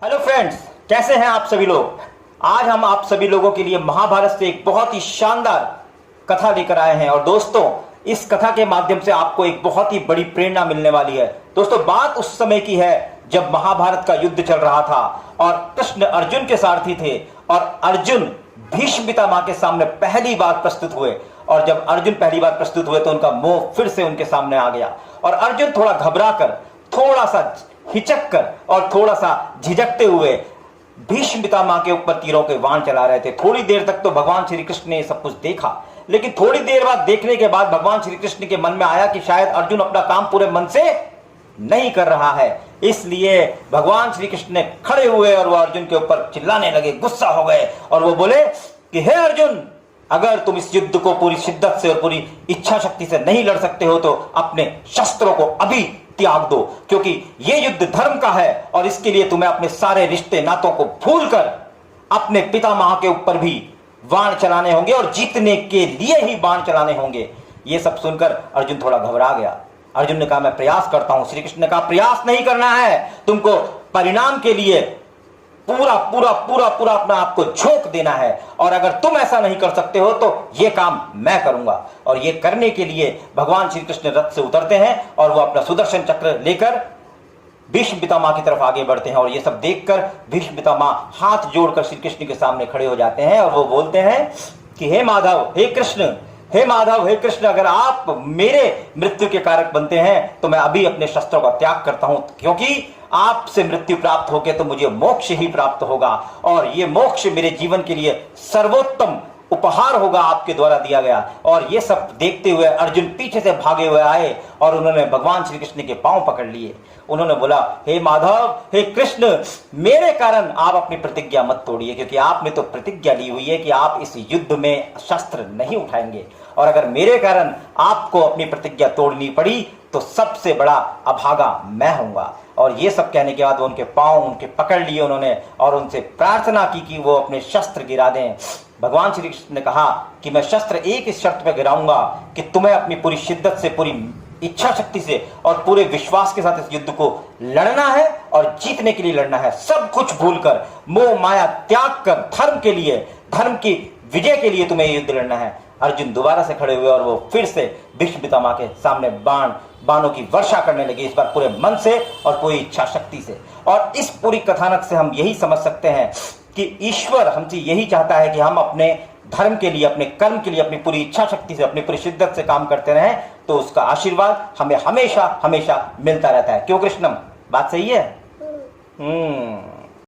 Hello friends, कैसे हैं आप सभी लोग। आज हम आप सभी लोगों के लिए महाभारत से एक बहुत ही शानदार कथा लेकर आए हैं। और दोस्तों, इस कथा के माध्यम से आपको एक बहुत ही बड़ी प्रेरणा मिलने वाली है। दोस्तों, बात उस समय की है जब महाभारत का युद्ध चल रहा था और कृष्ण अर्जुन के सारथी थे और अर्जुन भीष्म पितामह के सामने पहली बार प्रस्तुत हुए। और जब अर्जुन पहली बार प्रस्तुत हुए तो उनका मोह फिर से उनके सामने आ गया और अर्जुन थोड़ा घबरा कर, थोड़ा सा हिचक कर और थोड़ा सा झिझकते हुए भीष्म पितामह के ऊपर तीरों के बाण चला रहे थे। थोड़ी देर तक तो भगवान श्री कृष्ण ने सब कुछ देखा, लेकिन थोड़ी देर बाद देखने के बाद भगवान श्री कृष्ण के मन में आया कि शायद अर्जुन अपना काम पूरे मन से नहीं कर रहा है। इसलिए भगवान श्री कृष्ण ने खड़े हुए और वो अर्जुन के ऊपर चिल्लाने लगे, गुस्सा हो गए और वो बोले कि हे अर्जुन, अगर तुम इस युद्ध को पूरी शिद्दत से और पूरी इच्छा शक्ति से नहीं लड़ सकते हो तो अपने शस्त्रों को अभी त्याग दो, क्योंकि यह युद्ध धर्म का है और इसके लिए तुम्हें अपने सारे रिश्ते नातों को भूलकर अपने पितामह के ऊपर भी बाण चलाने होंगे और जीतने के लिए ही बाण चलाने होंगे। यह सब सुनकर अर्जुन थोड़ा घबरा गया। अर्जुन ने कहा, मैं प्रयास करता हूं। श्री कृष्ण ने कहा, प्रयास नहीं करना है, तुमको परिणाम के लिए पूरा पूरा पूरा पूरा अपना आपको झोंक देना है। और अगर तुम ऐसा नहीं कर सकते हो तो यह काम मैं करूंगा। और यह करने के लिए भगवान श्री कृष्ण रथ से उतरते हैं और वो अपना सुदर्शन चक्र लेकर भीष्म पितामह की तरफ आगे बढ़ते हैं। और ये सब देखकर भीष्म पितामह हाथ जोड़कर श्री कृष्ण के सामने खड़े हो जाते हैं और वो बोलते हैं कि हे माधव, हे कृष्ण, हे माधव, हे कृष्ण, अगर आप मेरे मृत्यु के कारक बनते हैं तो मैं अभी अपने शस्त्रों का त्याग करता हूं, क्योंकि आपसे मृत्यु प्राप्त होके तो मुझे मोक्ष ही प्राप्त होगा और ये मोक्ष मेरे जीवन के लिए सर्वोत्तम उपहार होगा आपके द्वारा दिया गया। और ये सब देखते हुए अर्जुन पीछे से भागे हुए आए और उन्होंने भगवान श्री कृष्ण के पांव पकड़ लिए। उन्होंने बोला, हे माधव, हे कृष्ण, मेरे कारण आप अपनी प्रतिज्ञा मत तोड़िए, क्योंकि आपने तो प्रतिज्ञा ली हुई है कि आप इस युद्ध में शस्त्र नहीं उठाएंगे। और अगर मेरे कारण आपको अपनी प्रतिज्ञा तोड़नी पड़ी तो सबसे बड़ा अभागा मैं होऊंगा। और ये सब कहने के बाद वो उनके पांव उनके पकड़ लिए उन्होंने और उनसे प्रार्थना की कि वो अपने शस्त्र गिरा दें। भगवान श्री कृष्ण ने कहा कि मैं शस्त्र एक इस शर्त पर गिराऊंगा कि तुम्हें अपनी पूरी शिद्दत से, पूरी इच्छा शक्ति से और पूरे विश्वास के साथ इस युद्ध को लड़ना है और जीतने के लिए लड़ना है। सब कुछ भूलकर, मोह माया त्याग कर धर्म के लिए, धर्म की विजय के लिए तुम्हें युद्ध लड़ना है। अर्जुन दोबारा से खड़े हुए और वो फिर से भीष्म पितामह के सामने बाणों की वर्षा करने लगे, इस बार पूरे मन से और पूरी इच्छा शक्ति से। और इस पूरी कथानक से हम यही समझ सकते हैं कि ईश्वर हमसे यही चाहता है कि हम अपने धर्म के लिए, अपने कर्म के लिए अपनी पूरी इच्छा शक्ति से, अपनी पूरी शिद्दत से काम करते रहें, तो उसका आशीर्वाद हमें हमेशा हमेशा मिलता रहता है। क्यों कृष्णम, बात सही है?